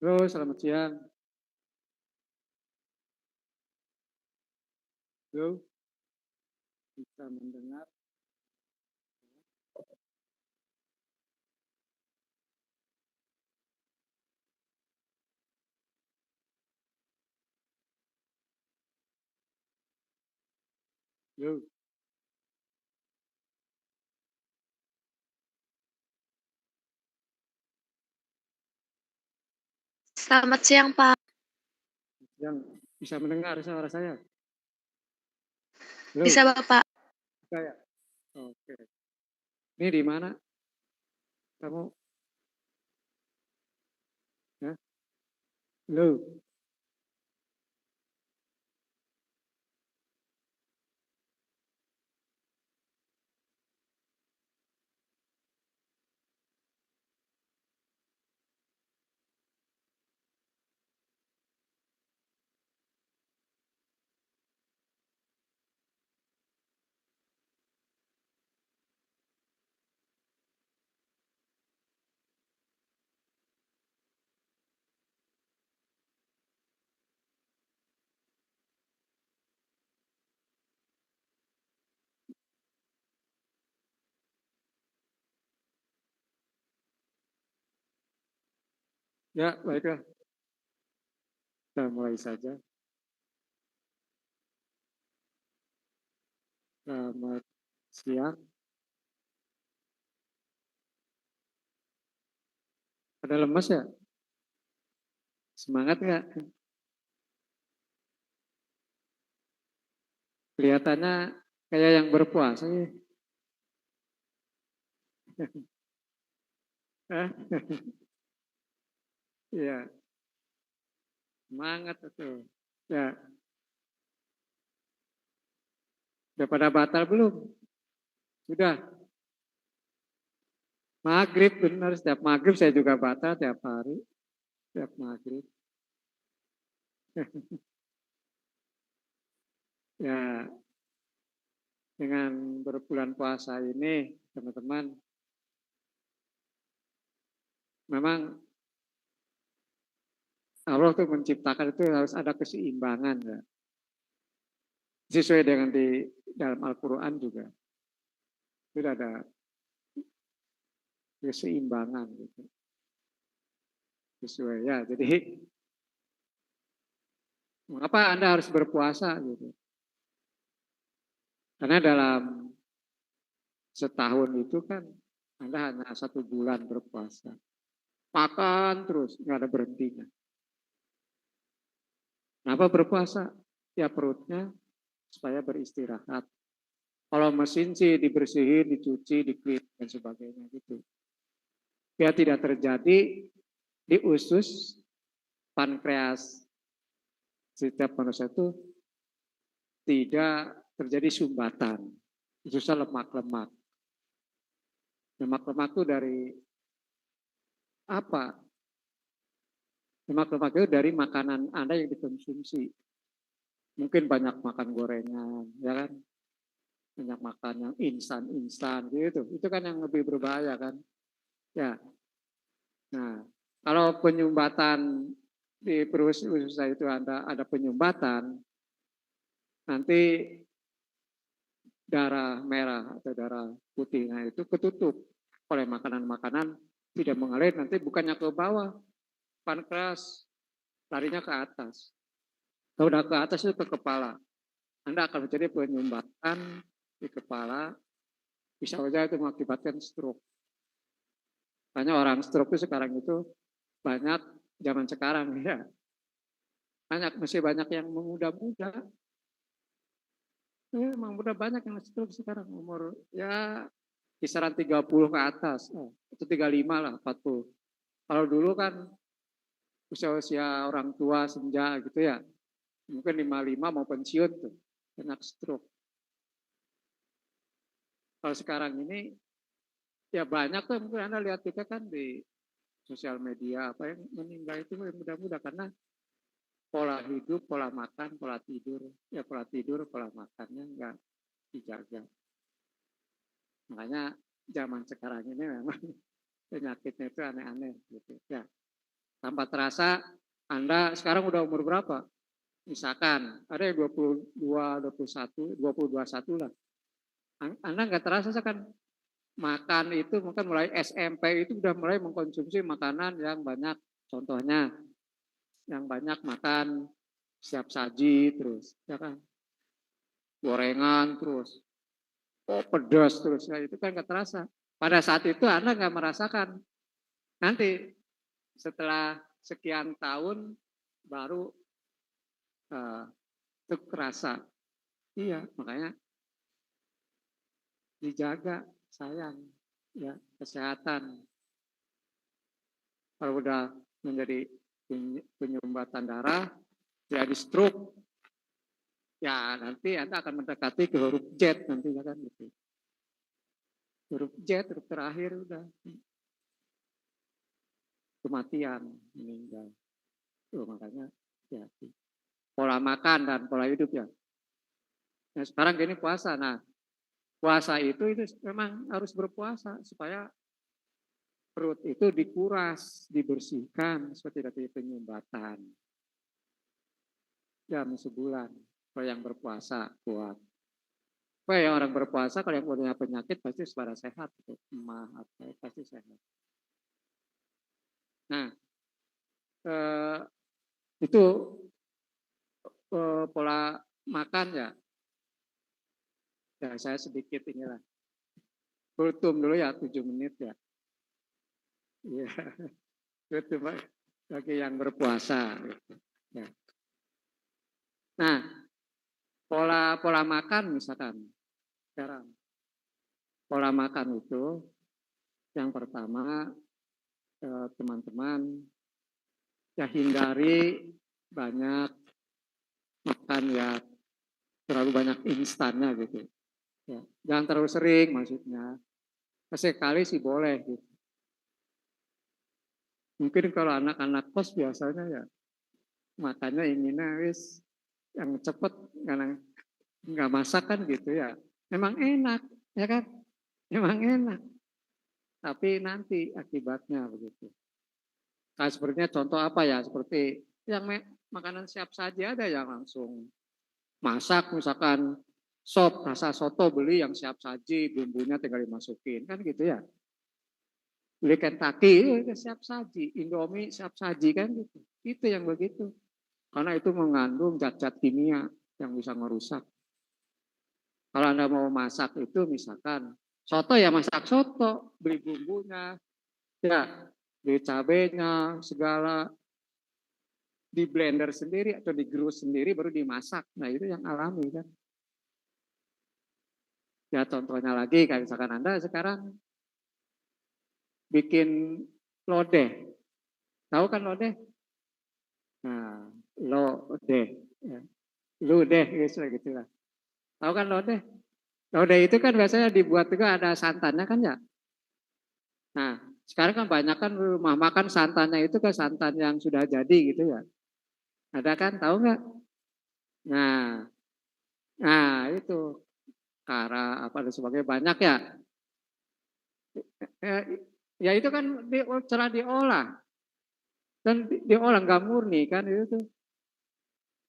Halo, selamat siang. Halo, bisa mendengar? Halo, Selamat siang, Pak. yang bisa mendengar suara saya? Halo, Bisa, Bapak? saya. Oke. Ini di mana? Kamu? Ya? Halo. Ya, baiklah. Kita mulai saja. Selamat siang. Ada lemas ya? Semangat nggak? Kelihatannya kayak yang berpuasa ya. Hah? Iya, semangat itu. Ya, udah pada batal belum? Sudah. Maghrib benar, setiap maghrib saya juga batal tiap hari. Setiap maghrib. Ya, dengan berbulan puasa ini, teman-teman, memang Allah tuh menciptakan itu harus ada keseimbangan, ya. Sesuai dengan di dalam Al-Quran juga, tidak ada keseimbangan gitu. Sesuai ya. Jadi mengapa Anda harus berpuasa gitu? Karena dalam setahun itu kan Anda hanya 1 bulan berpuasa. Makan terus, nggak ada berhentinya. Kenapa berpuasa? Ya perutnya supaya beristirahat. Kalau mesin sih dibersihin, dicuci, diklit dan sebagainya gitu. Biar tidak terjadi di usus pankreas setiap manusia itu tidak terjadi sumbatan, khususnya lemak-lemak. Lemak-lemak itu dari apa? Lemak-lemak itu dari makanan Anda yang dikonsumsi. Mungkin banyak makan gorengan, ya kan? Banyak makan yang instan-instan gitu. Itu kan yang lebih berbahaya kan? Ya. Nah, kalau penyumbatan di perut usus itu ada penyumbatan, nanti darah merah atau darah putihnya itu ketutup oleh makanan-makanan tidak mengalir, nanti bukannya ke bawah, pankreas larinya ke atas. Kalau udah ke atas itu ke kepala. Anda akan menjadi penyumbatan di kepala, bisa saja itu mengakibatkan stroke. Banyak orang stroke itu sekarang itu banyak zaman sekarang ya. Masih banyak yang memuda-muda. Emang udah banyak yang stroke sekarang umur ya kisaran 30 ke atas, atau 35 lah, 40. Kalau dulu kan usia-usia orang tua senja gitu ya, mungkin 55 mau pensiun tuh, kena stroke. Kalau sekarang ini ya banyak tuh, mungkin Anda lihat juga kan di sosial media, apa yang meninggal itu yang muda-muda karena pola hidup, pola makan, pola tidur, pola makannya nggak dijaga. Makanya zaman sekarang ini memang penyakitnya itu aneh-aneh gitu ya. Tanpa terasa Anda sekarang udah umur berapa? Misalkan ada yang 22, 21, 20, 21 lah. Anda nggak terasa kan makan itu mungkin mulai SMP itu udah mulai mengkonsumsi makanan yang banyak. Contohnya yang banyak makan siap saji terus, ya kan? Gorengan terus, pedas terus, ya itu kan nggak terasa. Pada saat itu Anda nggak merasakan. Nanti setelah sekian tahun baru itu kerasa. Iya, makanya dijaga, sayang, ya kesehatan. Kalau udah menjadi penyumbatan darah, jadi stroke, ya nanti Anda akan mendekati ke huruf Z nantinya kan gitu. Huruf Z, huruf terakhir udah kematian, meninggal. Tuh, makanya ya, pola makan dan pola hidup ya. Nah sekarang gini puasa, nah puasa itu memang harus berpuasa supaya perut itu dikuras, dibersihkan supaya tidak terjadi penyumbatan. Jam sebulan, kalau yang berpuasa kuat. Kalau yang orang berpuasa, kalau yang punya penyakit pasti pada sehat, gitu. Emah apa pasti sehat. Nah, itu pola makan ya. Ya saya sedikit inilah. Kultum dulu ya 7 menit ya. Iya, itu bagi yang berpuasa. Gitu. Ya. Nah, pola makan misalkan sekarang. Pola makan itu yang pertama teman-teman ya hindari banyak makan ya terlalu banyak instannya gitu. Ya, jangan terlalu sering maksudnya. Sekali sih boleh gitu. Mungkin kalau anak-anak kos biasanya ya makannya inginnya wis yang cepet karena nggak masak kan gitu ya. Memang enak, ya kan? Memang enak. Tapi nanti akibatnya begitu. Nah, sepertinya contoh apa ya? Seperti yang makanan siap saja ada yang langsung masak, misalkan sop, rasa soto beli yang siap saji, bumbunya tinggal dimasukin, kan gitu ya. Beli Kentucky itu siap saji, Indomie siap saji kan gitu. Itu yang begitu. Karena itu mengandung zat-zat kimia yang bisa merusak. Kalau Anda mau masak itu misalkan soto ya masak soto, beli bumbunya, ya beli cabenya, segala di blender sendiri atau digerus sendiri baru dimasak. Nah itu yang alami kan. Ya contohnya lagi kayak misalkan Anda sekarang bikin lodeh. Tahu kan lodeh? Nah, lodeh. Ya. Ludeh gitu lah. Tahu kan lodeh? Lodeh itu kan biasanya dibuat juga ada santannya kan ya. Nah, sekarang kan banyak kan rumah makan santannya itu kan santan yang sudah jadi gitu ya. Ada kan, tahu nggak? Nah, nah itu kara apa dan sebagainya banyak ya. Ya itu kan cara diolah dan diolah nggak murni kan itu tuh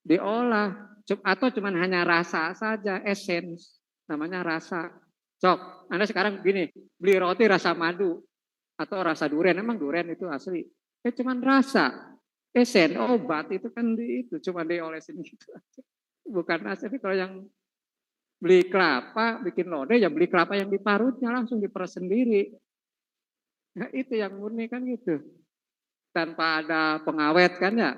diolah atau cuman hanya rasa saja essence namanya rasa. Cok, Anda sekarang begini beli roti rasa madu atau rasa durian emang durian itu asli. Cuman rasa esen obat itu kan itu cuma diolesin gitu. Bukan asli kalau yang beli kelapa bikin lodeh ya beli kelapa yang diparutnya langsung diperas sendiri. Nah, itu yang murni kan gitu. Tanpa ada pengawet kan ya.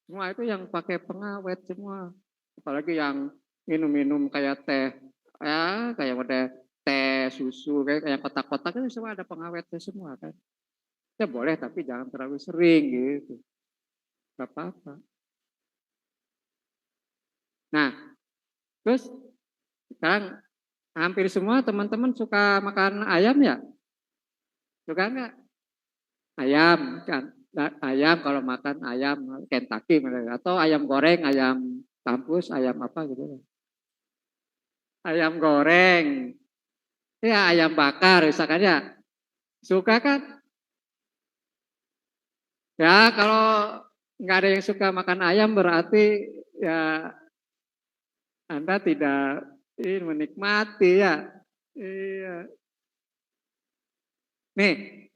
Semua itu yang pakai pengawet semua. Apalagi yang minum-minum kayak teh, ya kayak udah teh, susu, kayak kotak-kotak itu semua ada pengawetnya semua kan. Ya boleh tapi jangan terlalu sering gitu. Gak apa-apa. Nah, terus sekarang hampir semua teman-teman suka makan ayam ya? Suka nggak? Ayam kan. Ayam kalau makan ayam Kentucky atau ayam goreng, ayam kampus, ayam apa gitu. Ayam goreng, ya ayam bakar misalkan ya. Suka kan? Ya kalau nggak ada yang suka makan ayam berarti ya Anda tidak menikmati ya. Iya. Nih,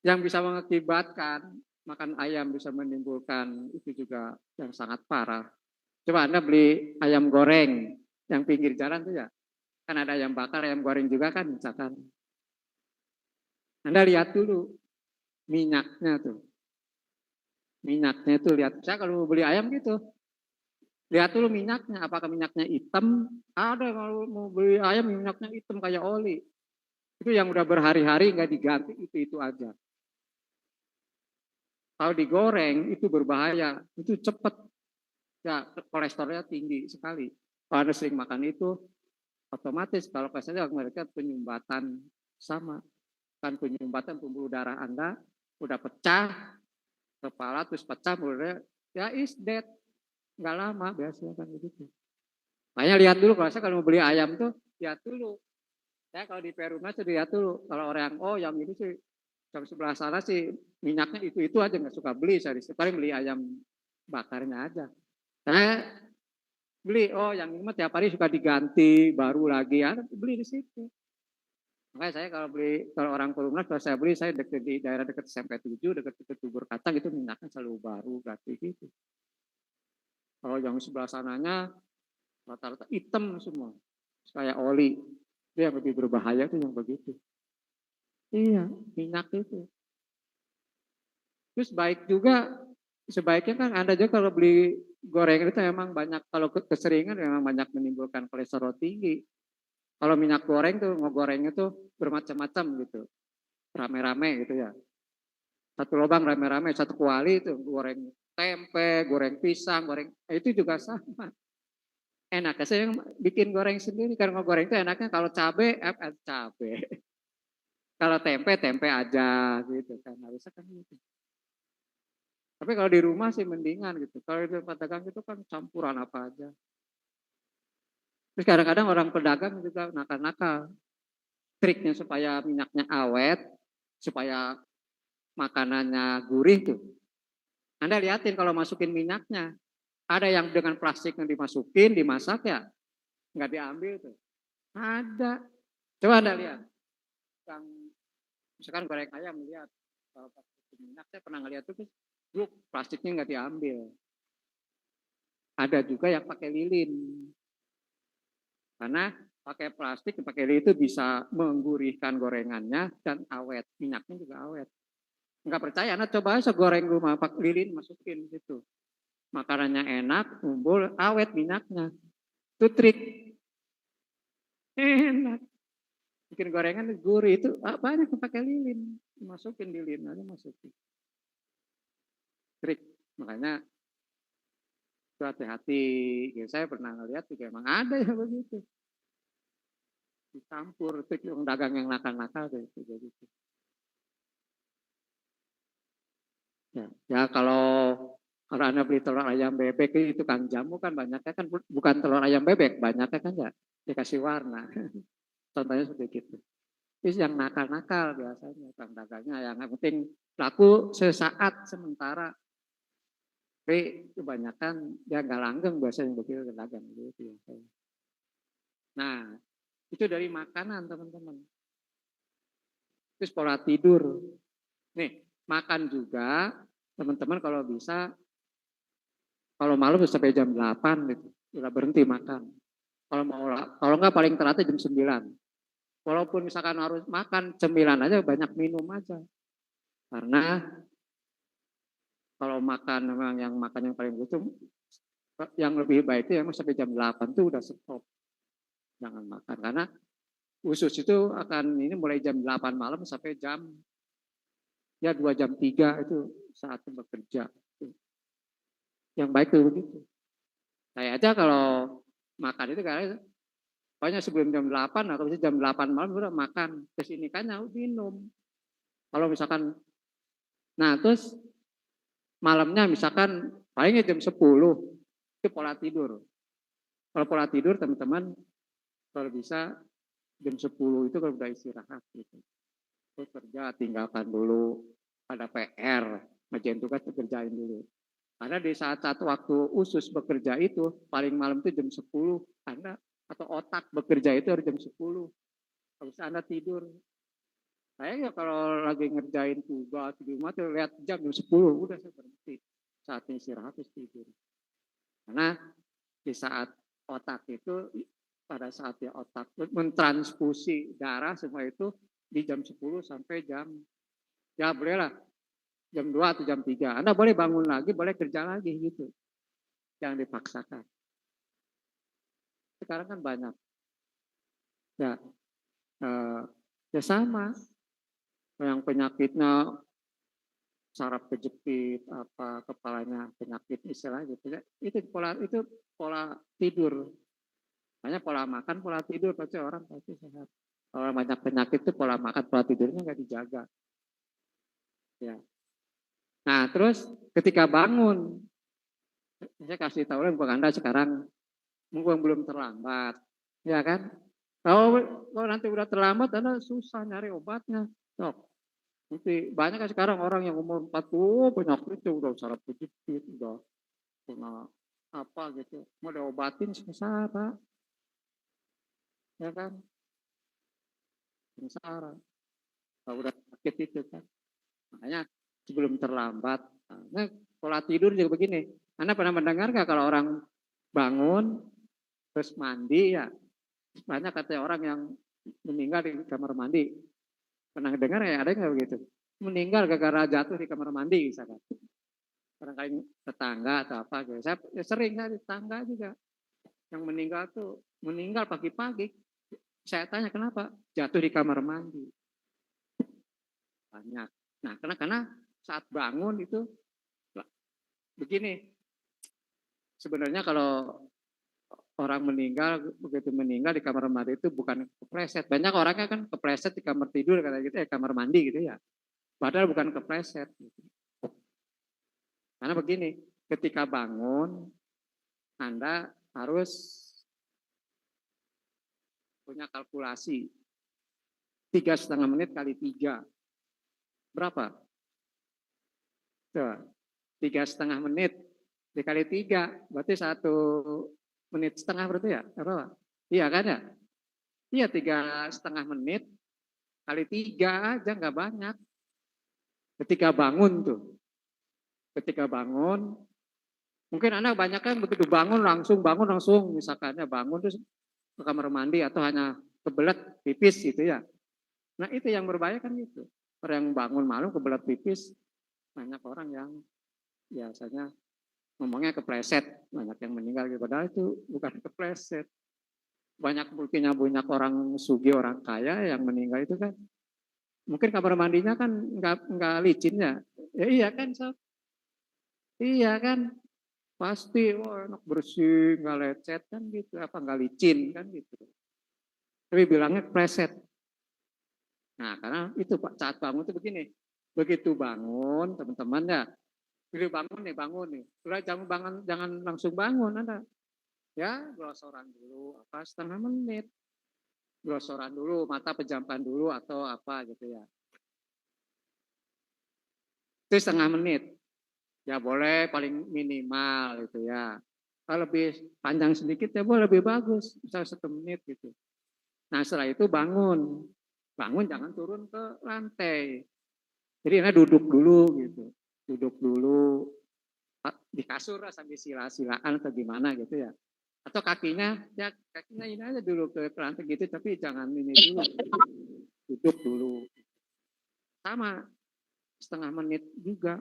yang bisa mengakibatkan makan ayam bisa menimbulkan itu juga yang sangat parah. Coba Anda beli ayam goreng yang pinggir jalan tuh ya. Kan ada ayam bakar, ayam goreng juga kan misalkan. Anda lihat dulu minyaknya tuh. Minyaknya tuh lihat. Saya kalau beli ayam gitu, lihat dulu minyaknya. Apakah minyaknya hitam? Ada kalau mau beli ayam minyaknya hitam kayak oli. Itu yang udah berhari-hari nggak diganti itu aja. Kalau digoreng itu berbahaya, itu cepat ya kolesterolnya tinggi sekali. Kalau Anda sering makan itu, otomatis kalau kolesterol mereka penyumbatan sama. Kan penyumbatan pembuluh darah Anda udah pecah, kepala terus pecah, pembuluh ya is dead. Nggak lama biasanya kan begitu. Makanya lihat dulu kalau saya kalau mau beli ayam tuh, lihat dulu. Saya kalau di Perumnas tuh lihat dulu. Kalau orang yang ini sih yang sebelah sana sih minyaknya itu aja nggak suka beli. Saya paling beli ayam bakarnya aja. Saya beli yang ini mah tiap hari suka diganti baru lagi ya beli di situ. Makanya saya kalau orang Perumnas kalau saya beli saya dekat di daerah dekat SMP 7 dekat bubur kacang itu minyaknya selalu baru ganti gitu. Kalau yang sebelah sananya rata-rata hitam semua kayak oli. Itu yang lebih berbahaya tuh yang begitu. Iya, minyak itu. Terus baik juga, sebaiknya kan Anda juga kalau beli gorengan itu memang banyak, kalau keseringan memang banyak menimbulkan kolesterol tinggi. Kalau minyak goreng tuh, ngegorengnya tuh bermacam-macam gitu. Rame-rame gitu ya. Satu lubang rame-rame, satu kuali itu goreng tempe, goreng pisang, goreng itu juga sama. Enaknya saya yang bikin goreng sendiri. Karena ngegoreng itu enaknya kalau cabe. Kalau tempe aja gitu kan. Harusnya kan gitu. Tapi kalau di rumah sih mendingan gitu. Kalau di tempat dagang itu kan campuran apa aja. Terus kadang-kadang orang pedagang juga nakal-nakal. Triknya supaya minyaknya awet, supaya makanannya gurih tuh. Anda lihatin kalau masukin minyaknya. Ada yang dengan plastik yang dimasukin, dimasak ya. Nggak diambil tuh. Ada. Coba Anda lihat. Yang misalkan goreng ayam lihat. Kalau pakai minyak saya pernah ngeliat tuh. Plastiknya nggak diambil. Ada juga yang pakai lilin. Karena pakai plastik, pakai lilin itu bisa menggurihkan gorengannya dan awet. Minyaknya juga awet. Enggak percaya, Anda coba aja goreng rumah pakai lilin masukin gitu. Makanannya enak, umbul, awet minyaknya. Itu trik. Enak. Bikin gorengan gurih itu banyak yang pakai lilin. Masukin lilin aja masukin. Trik. Makanya itu hati-hati. Ya, saya pernah ngeliat juga emang ada yang begitu. Dicampur trik yang dagang yang nakal-nakal gitu. Ya kalau Anda beli telur ayam bebek itu kan jamu kan banyaknya kan bukan telur ayam bebek, banyaknya kan ya dikasih warna. Contohnya seperti itu. Itu yang nakal-nakal biasanya bang dagangnya yang penting laku sesaat sementara. Tapi kebanyakan ya nggak langgeng biasanya begitu dagang gitu ya. Nah itu dari makanan teman-teman. Terus pola tidur. Nih makan juga teman-teman kalau bisa kalau malam sampai jam 8 gitu, udah berhenti makan. Kalau enggak paling telat jam 9. Walaupun misalkan harus makan cemilan aja banyak minum aja. Karena kalau makan memang yang makan yang paling butuh yang lebih baik itu yang sampai jam 8 tuh udah stop. Jangan makan karena usus itu akan ini mulai jam 8 malam sampai jam 2 jam 3 itu saat bekerja. Yang baik itu begitu. Saya aja kalau makan itu karena pokoknya sebelum jam 8 atau jam 8 malam udah makan. Terus ini kan minum. Kalau misalkan, nah terus malamnya misalkan palingnya jam 10 itu pola tidur. Kalau pola tidur teman-teman kalau bisa jam 10 itu kalau udah istirahat gitu. Terus kerja tinggalkan dulu, ada PR. ngerjain tugas dikerjain dulu. Karena di saat-saat waktu usus bekerja itu paling malam itu jam 10 Anda atau otak bekerja itu harus jam 10. Kalau Anda tidur. Saya ya kalau lagi ngerjain tugas di rumah tuh lihat jam 10 udah saya berhenti. Saatnya istirahat terus tidur. Karena di saat otak itu pada saat ya otak mentransfusi darah semua itu di jam 10 sampai jam ya bolehlah jam 2 atau jam 3. Anda boleh bangun lagi, boleh kerja lagi gitu. Jangan dipaksakan. Sekarang kan banyak. Ya, ya sama. Yang penyakitnya saraf kejepit, apa kepalanya penyakit istilahnya gitu ya. Itu pola tidur. Hanya pola makan, pola tidur pasti orang pasti sehat. Kalau banyak penyakit itu pola makan, pola tidurnya nggak dijaga. Ya. Nah, terus ketika bangun, saya kasih tahu buat Anda sekarang, mumpung belum terlambat, ya kan? Kalau nanti udah terlambat, Anda susah nyari obatnya. Dok, nanti banyak kan sekarang orang yang umur 40 penyakit itu udah saraf kejepit, udah kena apa gitu, mau diobatin susah Pak, ya kan? Sengsara, kalau udah sakit itu kan. Makanya sebelum terlambat, nah, pola tidur juga begini. Anda pernah mendengar nggak kalau orang bangun terus mandi ya banyak katanya orang yang meninggal di kamar mandi. Pernah dengar ya ada nggak begitu? Meninggal gara-gara jatuh di kamar mandi misalkan. Barangkali tetangga atau apa gitu. Saya ya sering kan di tetangga juga yang meninggal tuh meninggal pagi-pagi. Saya tanya kenapa? Jatuh di kamar mandi. Banyak. Nah, karena saat bangun itu begini, sebenarnya kalau orang meninggal, begitu meninggal di kamar mandi itu bukan kepleset. Banyak orangnya kan kepleset di kamar tidur, kata gitu, kamar mandi gitu ya. Padahal bukan kepleset. Gitu. Karena begini, ketika bangun, Anda harus punya kalkulasi. 3,5 menit kali 3. Berapa? 3,5 menit dikali 3, berarti 1,5 menit berarti ya? Apa? Iya kan ya? Iya 3,5 menit kali 3 aja nggak banyak. Ketika bangun tuh, ketika bangun, mungkin Anda banyak kan begitu bangun langsung, misalkan ya bangun terus ke kamar mandi atau hanya kebelet pipis gitu ya. Nah itu yang berbahaya kan gitu. Orang yang bangun malam kebelet pipis, banyak orang yang biasanya ngomongnya kepleset, banyak yang meninggal gitu. Padahal itu bukan kepleset. Banyak orang sugi, orang kaya yang meninggal itu kan mungkin kamar mandinya kan nggak licin ya. Ya iya kan, Sob? Iya kan? Pasti, wah enak bersih, nggak lecet kan gitu. Apa nggak licin kan gitu. Tapi bilangnya kepleset. Nah karena itu Pak saat bangun itu begini. Begitu bangun teman-teman ya. Begitu bangun nih. Udah jangan langsung bangun Anda. Ya glosoran dulu, apa 0,5 menit. Glosoran dulu, mata pejamkan dulu atau apa gitu ya. Itu 0,5 menit. Ya boleh paling minimal gitu ya. Kalau lebih panjang sedikit ya boleh lebih bagus, misalnya 1 menit gitu. Nah setelah itu bangun, bangun jangan turun ke lantai. Jadi Anda duduk dulu gitu, duduk dulu di kasur lah sambil sila-silaan atau gimana gitu ya. Atau kakinya ini aja dulu ke lantai gitu, tapi jangan ini dulu, duduk dulu. Sama 0,5 menit juga.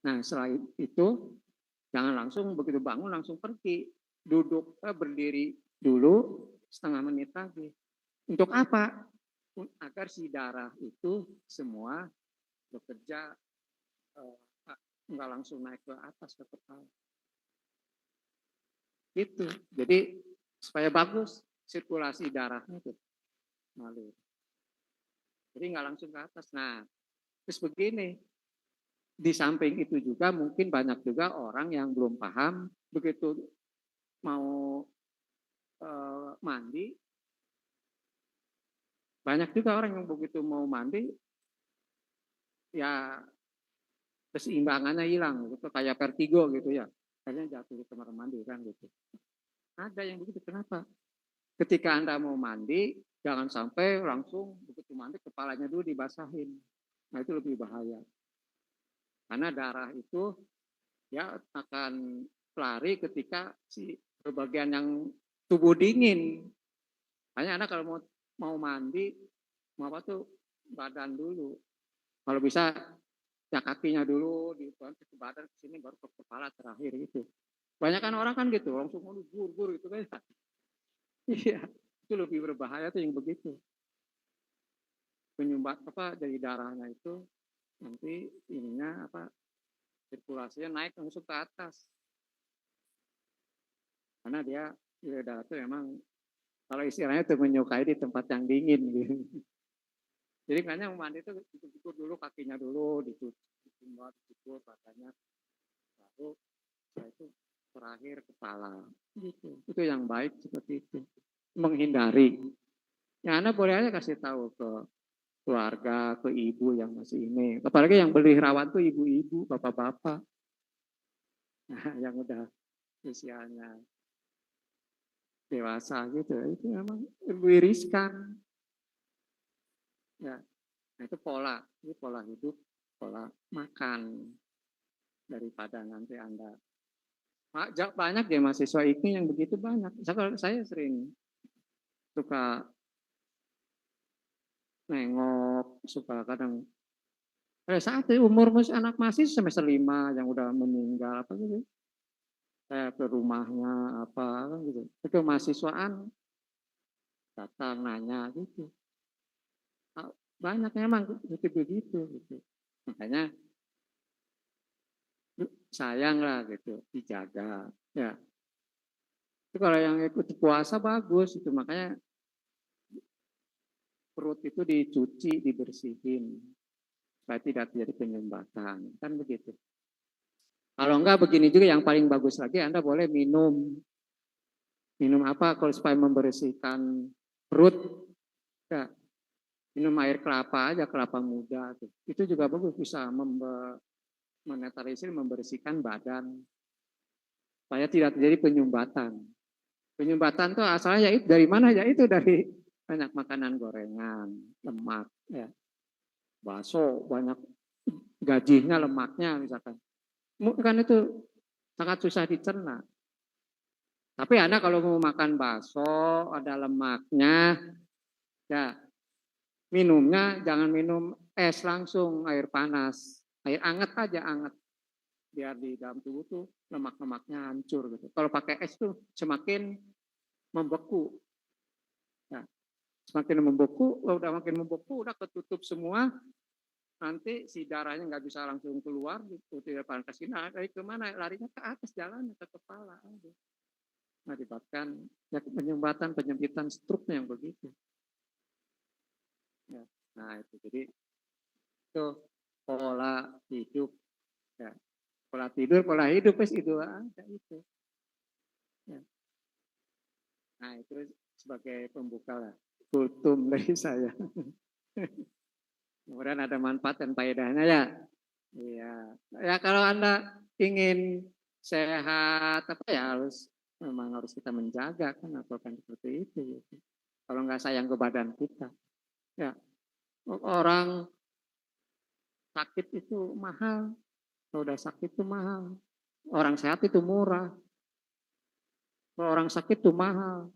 Nah setelah itu jangan langsung begitu bangun langsung pergi. Duduk, berdiri dulu 0,5 menit lagi. Untuk apa? Agar si darah itu semua bekerja enggak langsung naik ke atas ke kepala. Gitu. Jadi supaya bagus sirkulasi darahnya itu ngalir. Jadi enggak langsung ke atas. Nah, terus begini, di samping itu juga mungkin banyak juga orang yang belum paham begitu mau mandi, banyak juga orang yang begitu mau mandi ya keseimbangannya hilang gitu, kayak vertigo gitu ya. Akhirnya jatuh di kamar mandi kan gitu. Ada yang begitu, kenapa? Ketika Anda mau mandi, jangan sampai langsung begitu mandi kepalanya dulu dibasahin. Nah itu lebih bahaya. Karena darah itu ya akan lari ketika si bagian yang tubuh dingin. Hanya Anda kalau mau mandi, mau apa tuh badan dulu. Kalau bisa ya kakinya dulu, di ke badan ke sini baru ke kepala terakhir gitu. Banyak kan orang kan gitu, langsung gur gitu kan. Iya, itu lebih berbahaya tuh yang begitu. Penyumbat apa dari darahnya itu nanti ininya apa sirkulasinya naik langsung ke atas. Karena dia darah itu memang kalau istilahnya itu menyukai di tempat yang dingin gitu. Jadi makanya mau mandi itu dicukur dulu kakinya dulu, dicukur badannya, baru setelah itu terakhir kepala. Gitu. Itu yang baik seperti itu. Menghindari. Ya Anda boleh aja kasih tahu ke keluarga, ke ibu yang masih ini. Apalagi yang beli rawat tuh ibu-ibu, bapak-bapak. Nah, yang udah usianya dewasa gitu, itu memang lebih riskan. Ya, nah itu pola hidup, pola makan daripada nanti Anda. Banyak deh mahasiswa ini yang begitu banyak. Saya sering suka nengok, suka kadang pada saat itu umur anak masih semester 5 yang udah meninggal apa gitu. Saya ke rumahnya apa gitu. Itu mahasiswaan datang nanya gitu. Banyak memang begitu gitu. Makanya sayang lah gitu, dijaga. Ya, itu kalau yang ikut puasa bagus itu makanya perut itu dicuci, dibersihin supaya tidak terjadi penyumbatan, kan begitu. Kalau enggak begini juga yang paling bagus lagi Anda boleh minum apa kalau supaya membersihkan perut. Ya, minum air kelapa aja, kelapa muda tuh. Itu juga bagus bisa menetralisir, membersihkan badan supaya tidak terjadi penyumbatan. Penyumbatan tuh asalnya ya itu dari mana ya itu dari banyak makanan gorengan, lemak ya. Bakso banyak gajinya lemaknya misalkan. Kan itu sangat susah dicerna. Tapi Anda kalau mau makan bakso ada lemaknya ya minumnya jangan minum es langsung air panas. Air anget aja anget biar di dalam tubuh tuh lemak-lemaknya hancur gitu. Kalau pakai es tuh semakin membeku. Nah, semakin membeku, udah makin membeku, udah ketutup semua, nanti si darahnya nggak bisa langsung keluar, gitu, tidak pantas sini, dari kemana? Larinya ke atas jalan ke kepala. Mengakibatkan ya, penyempitan struknya yang begitu. Ya. Nah itu jadi itu pola hidup. Ya. Pola tidur, pola hidup, itu ada itu. Ya. Nah itu sebagai pembuka lah, kultum dari saya. Kemudian ada manfaat dan faedahnya ya. Iya. Ya kalau Anda ingin sehat apa ya memang harus kita menjaga kan apa kan seperti itu gitu. Kalau nggak sayang ke badan kita. Ya, orang sakit itu mahal. Kalau udah sakit itu mahal. Orang sehat itu murah. Kalau orang sakit itu mahal.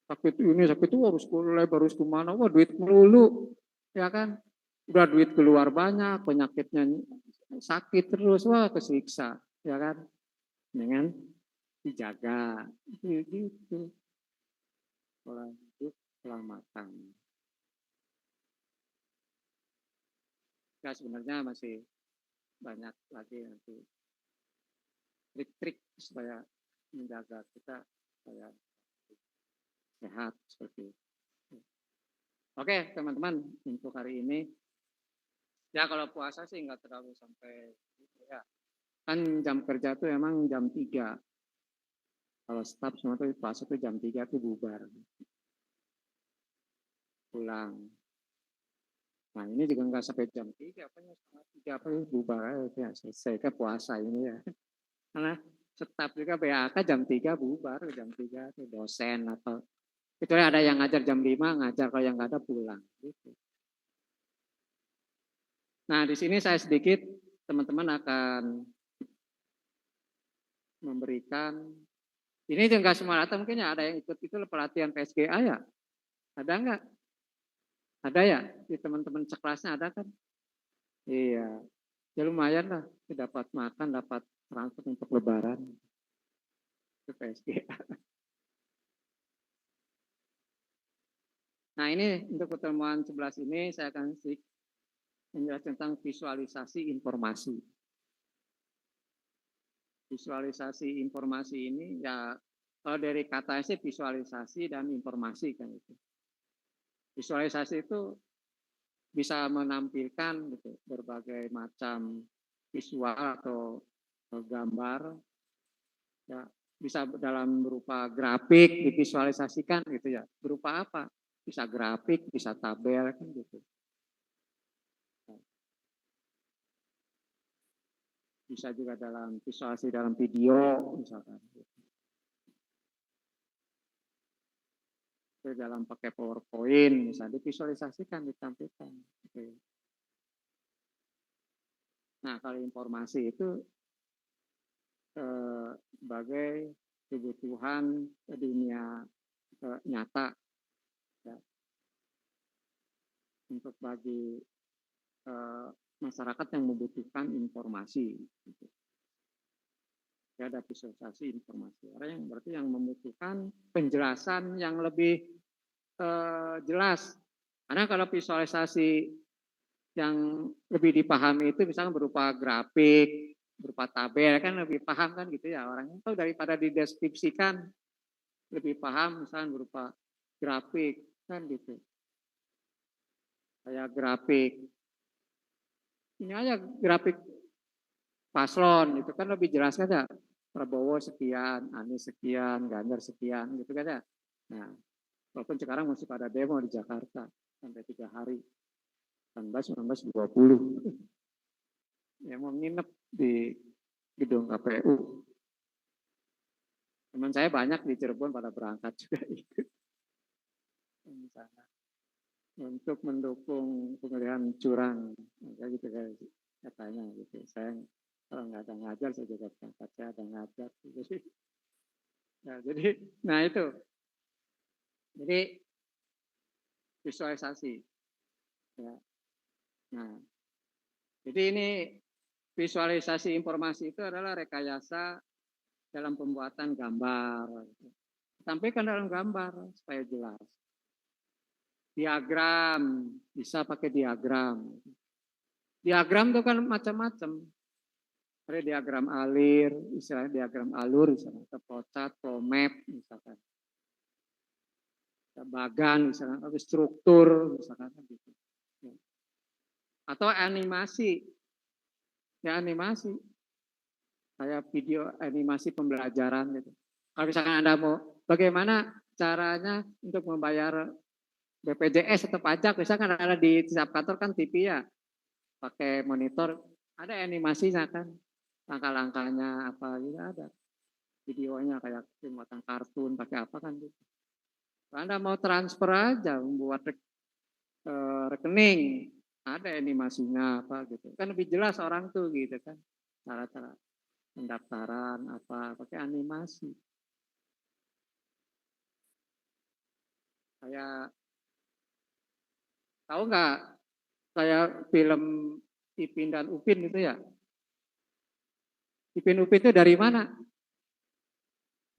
Sakit ini, sakit itu harus lebar, harus kemana. Wah duit melulu. Ya kan? Udah duit keluar banyak, penyakitnya sakit terus. Wah kesiksa. Ya kan? Dengan dijaga. Gitu. Pola hidup, pola makan. Ya sebenarnya masih banyak lagi nanti trik-trik supaya menjaga kita supaya sehat seperti itu. Oke teman-teman untuk hari ini ya kalau puasa sih nggak terlalu sampai ya kan jam kerja tuh emang jam 3 kalau staff semua tuh puasa tuh jam 3 tuh bubar pulang Nah ini juga nggak sampai jam 3, apa ya, setengah 3 apa ya, bubar aja ya, selesai kan puasa ini ya. Karena staf juga BAK jam 3 bubar, jam 3 tuh dosen atau kecuali ada yang ngajar jam 5 ngajar, kalau yang nggak ada pulang. Gitu. Nah di sini saya sedikit teman-teman akan memberikan, ini juga nggak semua rata, mungkin ya ada yang ikut itu pelatihan PSGA ya, ada nggak? Ada ya di teman-teman sekelasnya ada kan? Iya, ya lumayan lah, dapat makan, dapat transport untuk lebaran. Itu PSGA. Nah ini untuk pertemuan 11 ini saya akan menjelaskan tentang visualisasi informasi. Visualisasi informasi ini ya kalau dari kata sih visualisasi dan informasi kan itu. Visualisasi itu bisa menampilkan gitu, berbagai macam visual atau gambar, ya, bisa dalam berupa grafik divisualisasikan gitu ya. Berupa apa? Bisa grafik, bisa tabel kan gitu. Bisa juga dalam visualisasi dalam video misalkan. Dalam pakai PowerPoint misalnya divisualisasikan, ditampilkan. Oke. Nah kalau informasi itu sebagai kebutuhan dunia nyata ya, untuk bagi masyarakat yang membutuhkan informasi. Gitu. Ya, ada visualisasi informasi. Orang yang berarti yang membutuhkan penjelasan yang lebih jelas. Karena kalau visualisasi yang lebih dipahami itu misalnya berupa grafik, berupa tabel kan lebih paham kan gitu ya orangnya. Itu daripada dideskripsikan lebih paham misalnya berupa grafik kan gitu. Kayak grafik. Ini aja grafik paslon itu kan lebih jelas kan ya. Prabowo sekian, Anies sekian, Ganjar sekian gitu kan ya. Nah, walaupun sekarang masih pada demo di Jakarta sampai 3 hari. 18, 19, 20. Ya mau nginep di gedung KPU. Teman saya banyak di Cirebon pada berangkat juga ikut. Misalnya untuk mendukung pemilihan curang, kayak gitu katanya gitu. Saya kalau nggak ada ngajar saya juga berangkat, saya ada ngajar. Jadi, nah itu. Jadi visualisasi. Ya. Nah, jadi ini visualisasi informasi itu adalah rekayasa dalam pembuatan gambar. Sampaikan dalam gambar supaya jelas. Diagram, bisa pakai diagram. Diagram itu kan macam-macam. Ada diagram alir, istilahnya diagram alur, misalnya flowchart, flow map, misalkan. Bagan, misalkan, struktur, misalkan gitu. Atau animasi, ya animasi, kayak video animasi pembelajaran gitu. Kalau misalkan Anda mau, bagaimana caranya untuk membayar BPJS atau pajak, misalkan ada di setiap kantor kan TV ya, pakai monitor, ada animasinya kan, langkah-langkahnya apa gitu ada, videonya kayak pembuatan kartun, pakai apa kan gitu. Kalau Anda mau transfer aja, membuat rekening, ada animasinya apa gitu, kan lebih jelas orang tuh gitu kan, cara-cara pendaftaran apa, pakai animasi. Kayak tahu nggak kayak film Ipin dan Upin itu ya? Ipin Upin itu dari mana?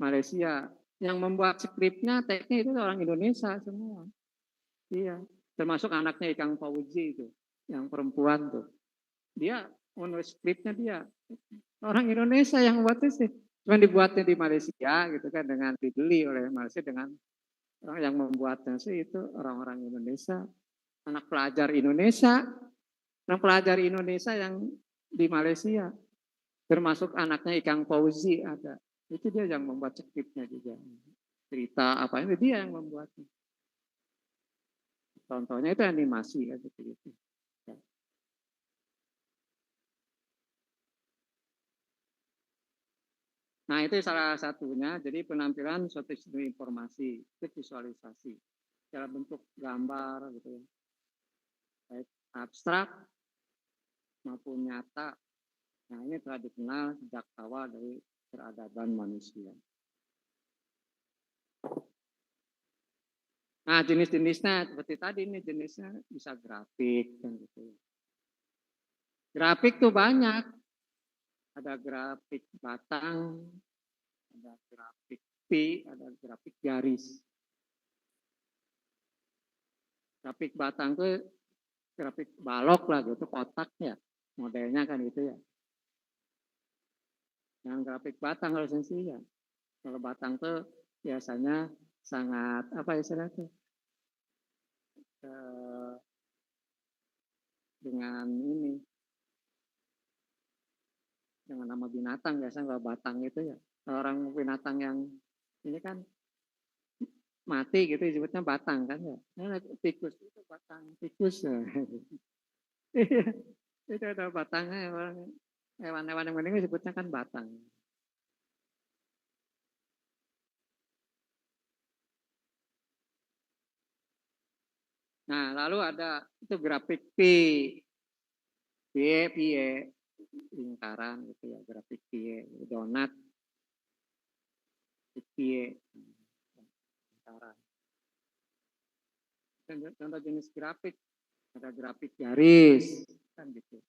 Malaysia. Yang membuat skripnya, teknik itu orang Indonesia semua. Iya, termasuk anaknya Ikang Fauzi itu, yang perempuan tuh. Dia menulis skripnya dia. Orang Indonesia yang membuat itu sih. Cuma dibuatnya di Malaysia gitu kan, dengan dibeli oleh Malaysia dengan orang yang membuatnya sih itu orang-orang Indonesia, anak pelajar Indonesia, yang di Malaysia, termasuk anaknya Ikang Fauzi ada. Itu dia yang membuat skripnya juga. Cerita apa itu dia yang membuatnya. Contohnya itu animasi kan gitu. Nah, itu salah satunya. Jadi penampilan suatu sistem informasi, itu visualisasi. Dalam bentuk gambar gitu ya. Baik abstrak maupun nyata. Nah, ini telah dikenal sejak awal dari peradaban manusia. Nah, jenis-jenisnya seperti tadi ini jenisnya bisa grafik dan gitu. Grafik tuh banyak. Ada grafik batang, ada grafik P, ada grafik garis. Grafik batang tuh grafik balok lah gitu, kotak ya. Modelnya kan itu ya. Yang grafik batang kalau sensi ya. Kalau batang tuh biasanya sangat apa istilahnya dengan ini dengan nama binatang biasanya kalau batang itu ya. Kalau orang binatang yang ini kan mati gitu disebutnya batang kan ya. Nah, tikus itu batang tikus ya. Itu ada batangnya orang hewan-hewan yang meninggal disebutnya kan batang. Nah, lalu ada itu grafik pie, lingkaran gitu ya, grafik pie, donat, pie, lingkaran. Contoh jenis grafik, ada grafik garis, kan gitu.